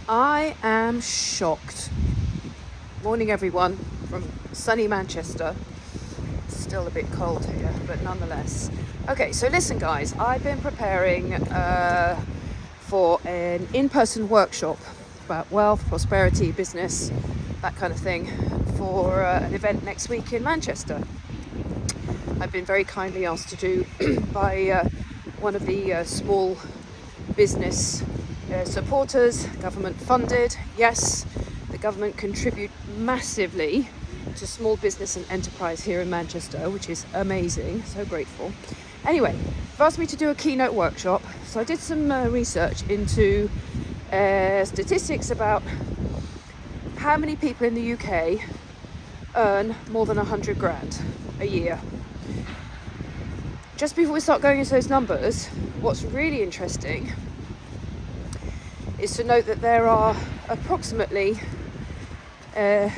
I am shocked. Morning, everyone, from sunny Manchester. Still a bit cold here, but nonetheless. Okay, so listen, guys. I've been preparing for an in-person workshop about wealth, prosperity, business, that kind of thing, for an event next week in Manchester. I've been very kindly asked to do by one of the small business supporters, government funded. Yes, the government contribute massively to small business and enterprise here in Manchester, which is amazing. So grateful. Anyway, they've asked me to do a keynote workshop, so I did some research into statistics about how many people in the UK earn more than 100 grand a year. Just before we start going into those numbers, what's really interesting is to note that there are approximately, I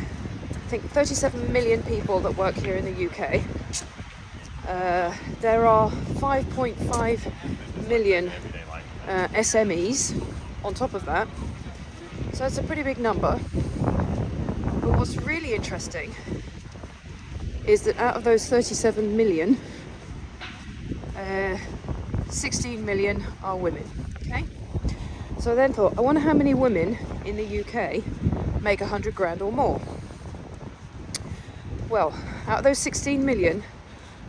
think 37 million people that work here in the UK. There are 5.5 million SMEs on top of that. So it's a pretty big number. But what's really interesting is that out of those 37 million, 16 million are women. Okay? So I then thought, I wonder how many women in the UK make 100 grand or more. Well, out of those 16 million,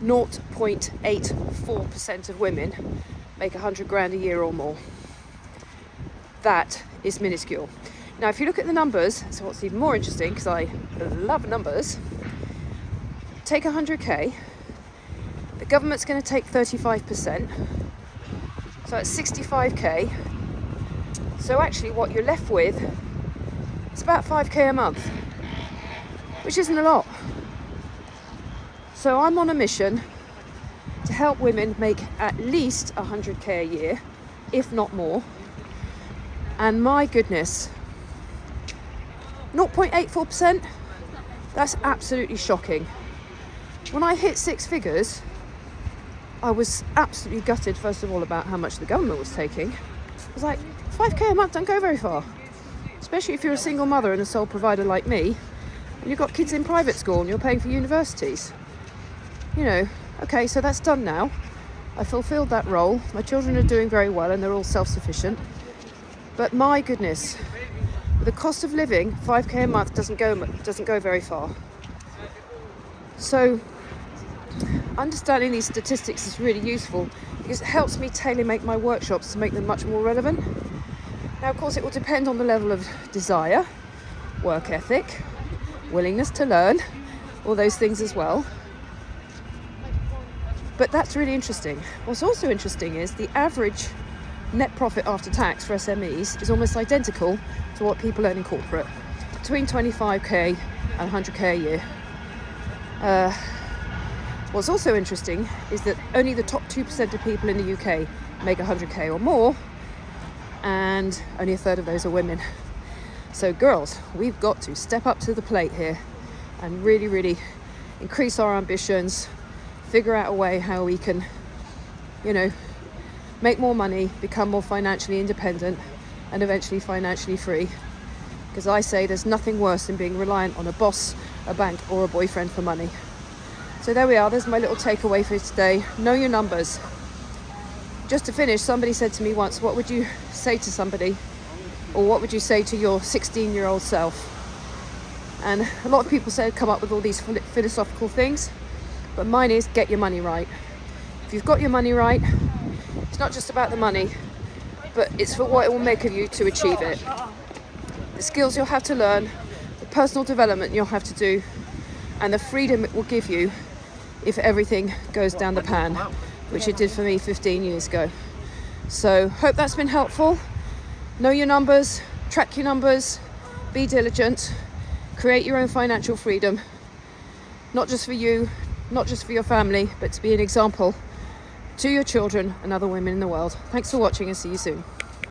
0.84% of women make 100 grand a year or more. That is minuscule. Now, if you look at the numbers, so what's even more interesting, because I love numbers, take 100k, the government's going to take 35%, so that's 65k. So actually what you're left with is about 5k a month, which isn't a lot. So I'm on a mission to help women make at least 100k a year, if not more. And my goodness, 0.84%, that's absolutely shocking. When I hit six figures, I was absolutely gutted, first of all, about how much the government was taking. I was like, 5k a month don't go very far, especially if you're a single mother and a sole provider like me, and you've got kids in private school and you're paying for universities. You know, okay, so that's done now. I fulfilled that role. My children are doing very well and they're all self-sufficient. But my goodness, with the cost of living, 5k a month doesn't go very far. So understanding these statistics is really useful because it helps me tailor make my workshops to make them much more relevant. Now, of course, it will depend on the level of desire, work ethic, willingness to learn, all those things as well. But that's really interesting. What's also interesting is the average net profit after tax for SMEs is almost identical to what people earn in corporate, between 25k and 100k a year. What's also interesting is that only the top 2% of people in the UK make 100k or more, and only a third of those are women. So girls, we've got to step up to the plate here and really, really increase our ambitions, figure out a way how we can, make more money, become more financially independent, and eventually financially free. Because I say there's nothing worse than being reliant on a boss, a bank, or a boyfriend for money. So there we are, there's my little takeaway for today. Know your numbers. Just to finish, somebody said to me once, what would you say to somebody, or what would you say to your 16-year-old self? And a lot of people come up with all these philosophical things, but mine is get your money right. If you've got your money right, it's not just about the money, but it's for what it will make of you to achieve it. The skills you'll have to learn, the personal development you'll have to do, and the freedom it will give you if everything goes down the pan, which it did for me 15 years ago. So hope that's been helpful. Know your numbers, track your numbers, be diligent, create your own financial freedom, not just for you, not just for your family, but to be an example to your children and other women in the world. Thanks for watching and see you soon.